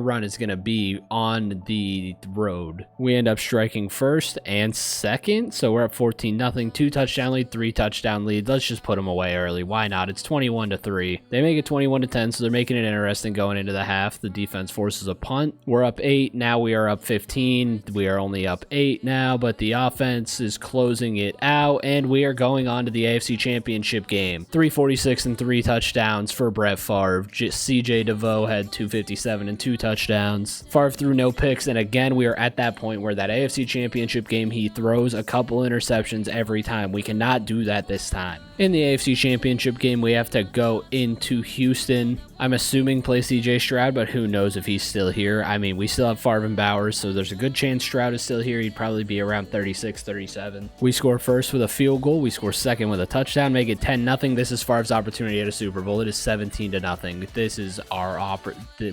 run is going to be on the road. We end up striking 1st and 2nd, so we're up 14-0, 2 touchdown lead, 3 touchdown lead. Let's just put them away early. Why not? It's 21-3. They make it 21-10, so they're making it interesting going into the half. The defense forces a punt. We're up 8. Now we are up 15. We are only up 8 now, but the offense is closing it out, and we are going on to the AFC Championship game. 346 and 3 touchdowns for Brett Favre. CJ DeVoe had 257 and 2 touchdowns. Favre threw no picks, and again, we are at that point where that AFC Championship game, he throws a couple interceptions every time. We cannot do that this time. In the AFC Championship game, we have to go into Houston. I'm assuming play CJ Stroud, but who knows if he's still here. I mean, we still have Favre and Bowers, so there's a good chance Stroud is still here. He'd probably be around 36, 37. We score 1st with a field goal. We score 2nd with a touchdown, make it 10-0. This is Favre's opportunity at a Super Bowl. It is 17-0. This is our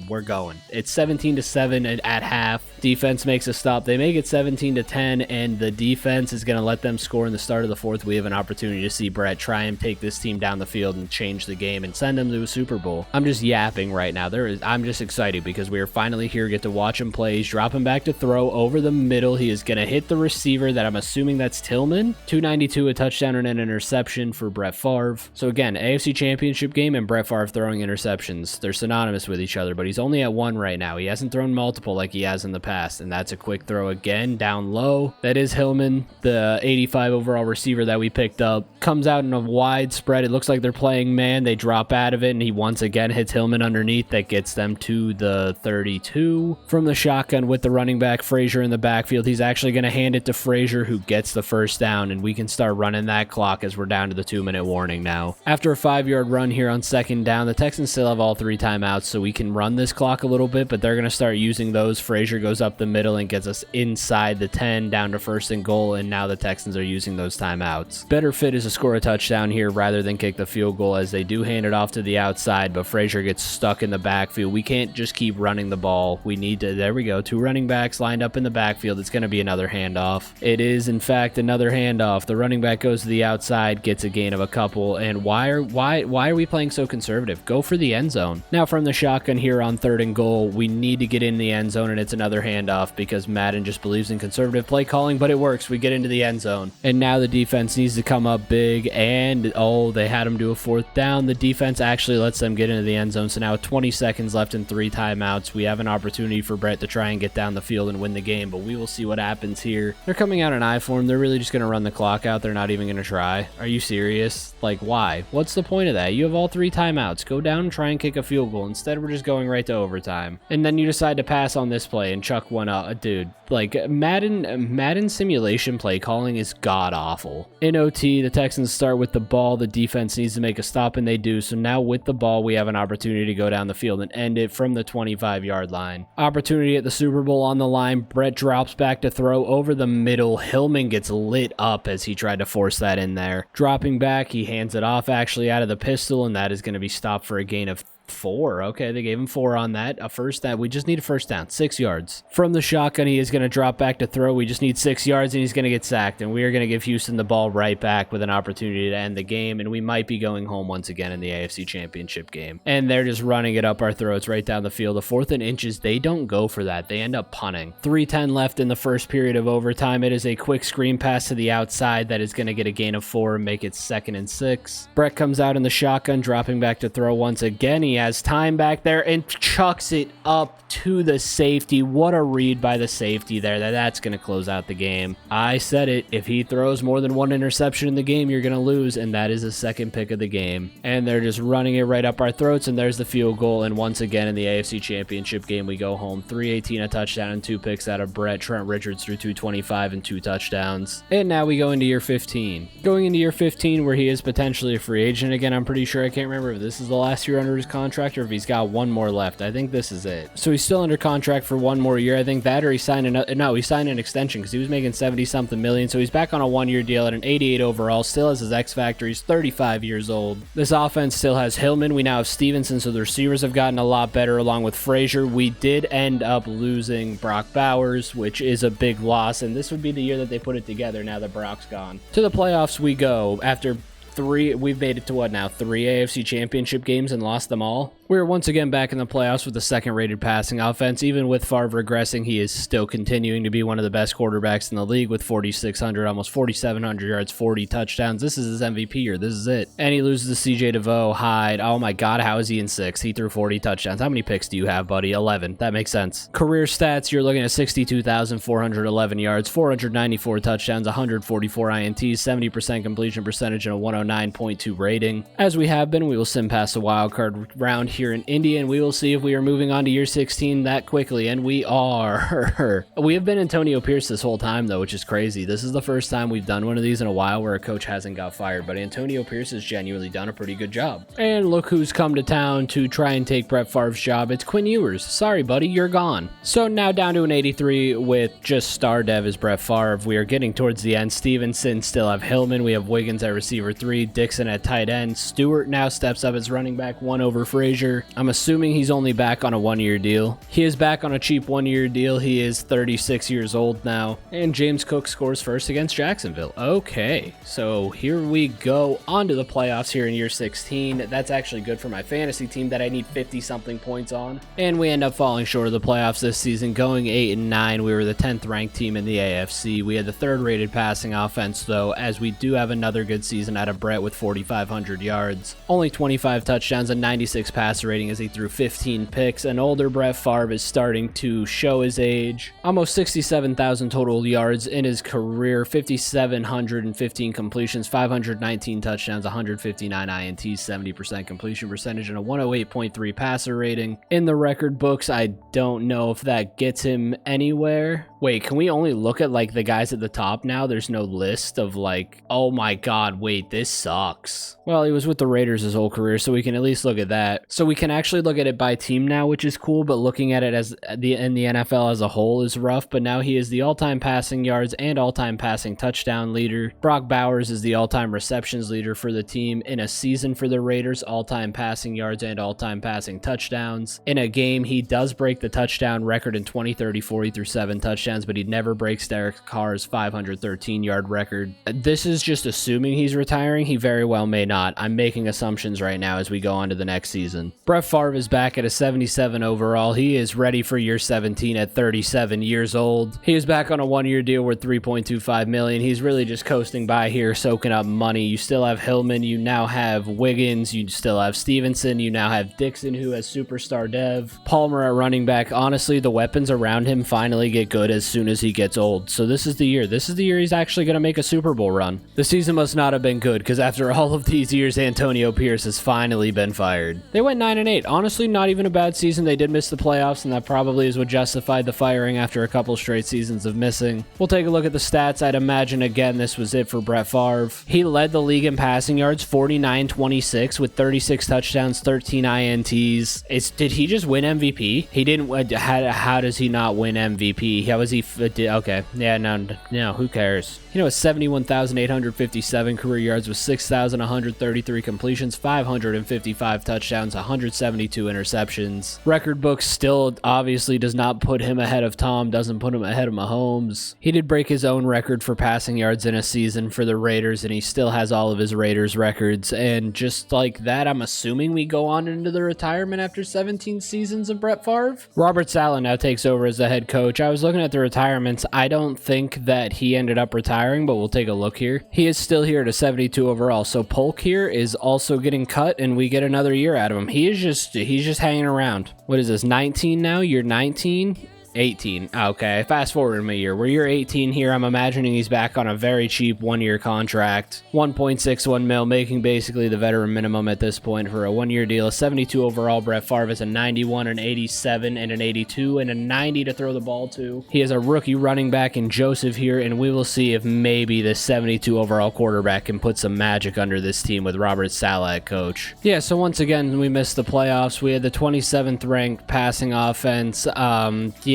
we're going. It's 17-7 at half. Defense makes a stop. They make it 17-10, and the defense is going to let them score in the start of the 4th. We have an opportunity to see Brett try and take this team down the field and change the game and send them to a Super Bowl. I'm just yapping right now. I'm just excited because we are finally here, get to watch him play. He's dropping back to throw over the middle. He is going to hit the receiver that I'm assuming that's Tillman. 292, a touchdown and an interception for Brett Favre. So again, AFC Championship game and Brett Favre throwing interceptions. They're synonymous with each other, but he's only at 1 right now. He hasn't thrown multiple like he has in the past, and that's a quick throw again, down low. That is Hillman, the 85 overall receiver that we picked up. Comes out in a wide spread. It looks like they're playing man. They drop out of it, and he once again hits Hillman underneath. That gets them to the 32. From the shotgun with the running back, Frazier in the backfield. He's actually going to hand it to Frazier, who gets the 1st down, and we can start running that clock as we're down to the 2-minute warning now. After a 5-yard run here on 2nd down, the Texans still have all 3 timeouts, so we can run this clock a little bit, but they're going to start using those. Frazier goes up the middle and gets us inside the 10, down to 1st and goal, and now the Texans are using those timeouts. Better fit is to score a touchdown here rather than kick the field goal, as they do hand it off to the outside, but Frazier gets stuck in the backfield. We can't just keep running the ball. We need to, there we go, 2 running backs lined up in the backfield. It's going to be another handoff. It is, in fact, another handoff. The running back goes to the outside, gets a gain of a couple, and why are we playing so conservative? Go for the end zone. Now from the shotgun here on 3rd and goal, we need to get in the end zone, and it's another handoff because Madden just believes in conservative play calling, but it works. We get into the end zone, and now the defense needs to come up big, and And, oh, they had him do a 4th down. The defense actually lets them get into the end zone. So now with 20 seconds left and 3 timeouts, we have an opportunity for Brett to try and get down the field and win the game, but we will see what happens here. They're coming out in I form. They're really just going to run the clock out. They're not even going to try. Are you serious? Like, why? What's the point of that? You have all 3 timeouts. Go down and try and kick a field goal. Instead, we're just going right to overtime. And then you decide to pass on this play and chuck one up. Dude, like, Madden simulation play calling is god-awful. In OT, the Texans start with the ball. The defense needs to make a stop, and they do. So now with the ball, we have an opportunity to go down the field and end it from the 25-yard line. Opportunity at the Super Bowl on the line. Brett drops back to throw over the middle. Hillman gets lit up as he tried to force that in there. Dropping back, he hands it off actually out of the pistol, and that is going to be stopped for a gain of 4. Okay, they gave him 4 on that. A first down. We just need a first down. 6 yards. From the shotgun, he is going to drop back to throw. We just need 6 yards, and he's going to get sacked. And we are going to give Houston the ball right back with an opportunity to end the game. And we might be going home once again in the AFC Championship game. And they're just running it up our throats right down the field. The 4th and inches, they don't go for that. They end up punting. 3:10 left in the first period of overtime. It is a quick screen pass to the outside that is going to get a gain of 4 and make it 2nd and 6. Brett comes out in the shotgun, dropping back to throw once again. He has time back there and chucks it up to the safety. What a read by the safety there. That's going to close out the game. I said it. If he throws more than 1 interception in the game, you're going to lose, and that is the 2nd pick of the game. And they're just running it right up our throats, and there's the field goal. And once again in the AFC Championship game, we go home. 3:18, a touchdown, and 2 picks out of Brett. Trent Richards threw 225 and 2 touchdowns. And now we go into year 15. Going into year 15, where he is potentially a free agent again, I'm pretty sure. I can't remember if this is the last year under his contract or if he's got 1 more left. I think this is it. So he's still under contract for 1 more year. I think that, or he signed he signed an extension because he was making 70-something million. So he's back on a 1-year deal at an 88 overall. Still has his X factor. He's 35 years old. This offense still has Hillman. We now have Stevenson. So the receivers have gotten a lot better along with Frazier. We did end up losing Brock Bowers, which is a big loss. And this would be the year that they put it together now that Brock's gone. To the playoffs we go after 3. We've made it to what now? 3 AFC Championship games and lost them all. We're once again back in the playoffs with the 2nd-rated passing offense. Even with Favre regressing, he is still continuing to be one of the best quarterbacks in the league with 4,600, almost 4,700 yards, 40 touchdowns. This is his MVP year. This is it. And he loses to CJ DeVoe, Hyde. Oh my God, how is he in 6th? He threw 40 touchdowns. How many picks do you have, buddy? 11. That makes sense. Career stats, you're looking at 62,411 yards, 494 touchdowns, 144 INTs, 70% completion percentage, and a 109.2 rating. As we have been, we will sim past the wild card round here in Indy, and we will see if we are moving on to year 16 that quickly, and we are. We have been Antonio Pierce this whole time, though, which is crazy. This is the first time we've done one of these in a while where a coach hasn't got fired, but Antonio Pierce has genuinely done a pretty good job. And look who's come to town to try and take Brett Favre's job. It's Quinn Ewers. Sorry, buddy, you're gone. So now down to an 83 with just star dev as Brett Favre. We are getting towards the end. Stevenson still have Hillman. We have Wiggins at receiver 3, Dixon at tight end. Stewart now steps up as running back 1 over Frazier. I'm assuming he's only back on a 1-year deal. He is back on a cheap 1-year deal. He is 36 years old now. And James Cook scores first against Jacksonville. Okay, so here we go on to the playoffs here in year 16. That's actually good for my fantasy team that I need 50-something points on. And we end up falling short of the playoffs this season, going 8-9. We were the 10th ranked team in the AFC. We had the 3rd rated passing offense, though, as we do have another good season out of Brett with 4,500 yards. Only 25 touchdowns and 96 passer rating as he threw 15 picks. An older Brett Favre is starting to show his age. Almost 67,000 total yards in his career, 5,715 completions, 519 touchdowns, 159 INTs, 70% completion percentage, and a 108.3 passer rating. In the record books, I don't know if that gets him anywhere. Wait, can we only look at like the guys at the top now? There's no list of like, oh my God, wait, this sucks. Well, he was with the Raiders his whole career, so we can at least look at that. So we can actually look at it by team now, which is cool, but looking at it as in the NFL as a whole is rough. But now he is the all-time passing yards and all-time passing touchdown leader. Brock Bowers is the all-time receptions leader for the team in a season for the Raiders, all-time passing yards and all-time passing touchdowns. In a game, he does break the touchdown record in 2034. He threw 7 touchdowns, but he never breaks Derek Carr's 513-yard record. This is just assuming he's retiring. He very well may not. I'm making assumptions right now as we go on to the next season. Brett Favre is back at a 77 overall. He is ready for year 17 at 37 years old. He is back on a one-year deal worth $3.25 million. He's really just coasting by here, soaking up money. You still have Hillman. You now have Wiggins. You still have Stevenson. You now have Dixon, who has superstar dev. Palmer at running back. Honestly, the weapons around him finally get good as soon as he gets old. So this is the year. This is the year he's actually going to make a Super Bowl run. The season must not have been good, because after all of these years, Antonio Pierce has finally been fired. They went 9-8. Honestly, not even a bad season. They did miss the playoffs, and that probably is what justified the firing after a couple straight seasons of missing. We'll take a look at the stats. I'd imagine, again, this was it for Brett Favre. He led the league in passing yards, 49-26, with 36 touchdowns, 13 INTs. Did he just win MVP? He didn't. How does he not win MVP? How was he? Okay. Yeah, no, who cares? You know, 71,857 career yards with 6,133 completions, 555 touchdowns, 172 interceptions. Record book still obviously does not put him ahead of Tom, doesn't put him ahead of Mahomes. He did break his own record for passing yards in a season for the Raiders, and he still has all of his Raiders records. And just like that, I'm assuming we go on into the retirement after 17 seasons of Brett Favre. Robert Saleh now takes over as the head coach. I was looking at the retirements. I don't think that he ended up retiring, but we'll take a look here. He is still here at a 72 overall. So Polk here is also getting cut, and we get another year out of him. He's just hanging around. What is this, 19 now? You're 19? 18. Okay, fast forward him a year. Where you're 18 here, I'm imagining he's back on a very cheap one-year contract. 1.61 mil, making basically the veteran minimum at this point for a one-year deal. A 72 overall. Brett Favre is a 91, an 87, and an 82, and a 90 to throw the ball to. He has a rookie running back in Joseph here, and we will see if maybe the 72 overall quarterback can put some magic under this team with Robert Saleh at coach. Yeah, so once again, we missed the playoffs. We had the 27th ranked passing offense.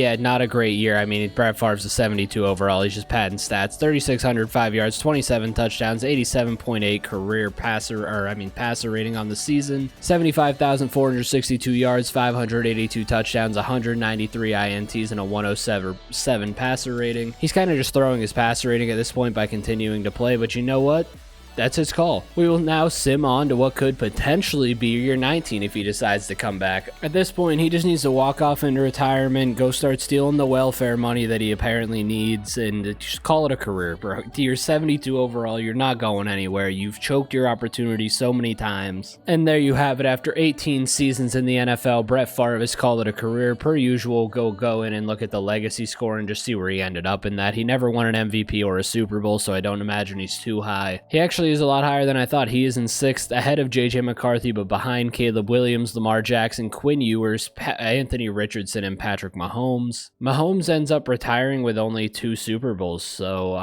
Yeah, not a great year. I mean, Brett Favre's a 72 overall. He's just padding stats. 3,605 yards, 27 touchdowns, 87.8 career passer rating on the season. 75,462 yards, 582 touchdowns, 193 INTs, and a 107 passer rating. He's kind of just throwing his passer rating at this point by continuing to play, but you know what? That's his call. We will now sim on to what could potentially be year 19 if he decides to come back. At this point, he just needs to walk off into retirement, go start stealing the welfare money that he apparently needs, and just call it a career, bro. You're 72 overall. You're not going anywhere. You've choked your opportunity so many times. And there you have it. After 18 seasons in the NFL, Brett Favre has called it a career. Per usual, go in and look at the legacy score and just see where he ended up in that. He never won an MVP or a Super Bowl, so I don't imagine he's too high. He actually is a lot higher than I thought. He is in 6th, ahead of JJ McCarthy, but behind Caleb Williams, Lamar Jackson, Quinn Ewers, Anthony Richardson, and Patrick Mahomes. Mahomes ends up retiring with only 2 Super Bowls, so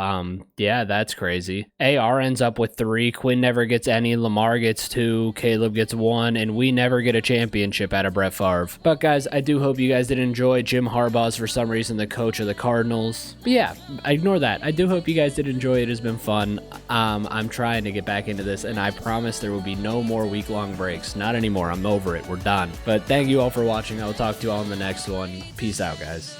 yeah, that's crazy. AR ends up with 3, Quinn never gets any, Lamar gets 2, Caleb gets 1, and we never get a championship out of Brett Favre. But guys, I do hope you guys did enjoy. Jim Harbaugh's for some reason the coach of the Cardinals. But yeah, ignore that. I do hope you guys did enjoy. It has been fun. I'm trying to get back into this, and I promise there will be no more week-long breaks. Not anymore. I'm over it. We're done. But thank you all for watching. I will talk to you all in the next one. Peace out, guys.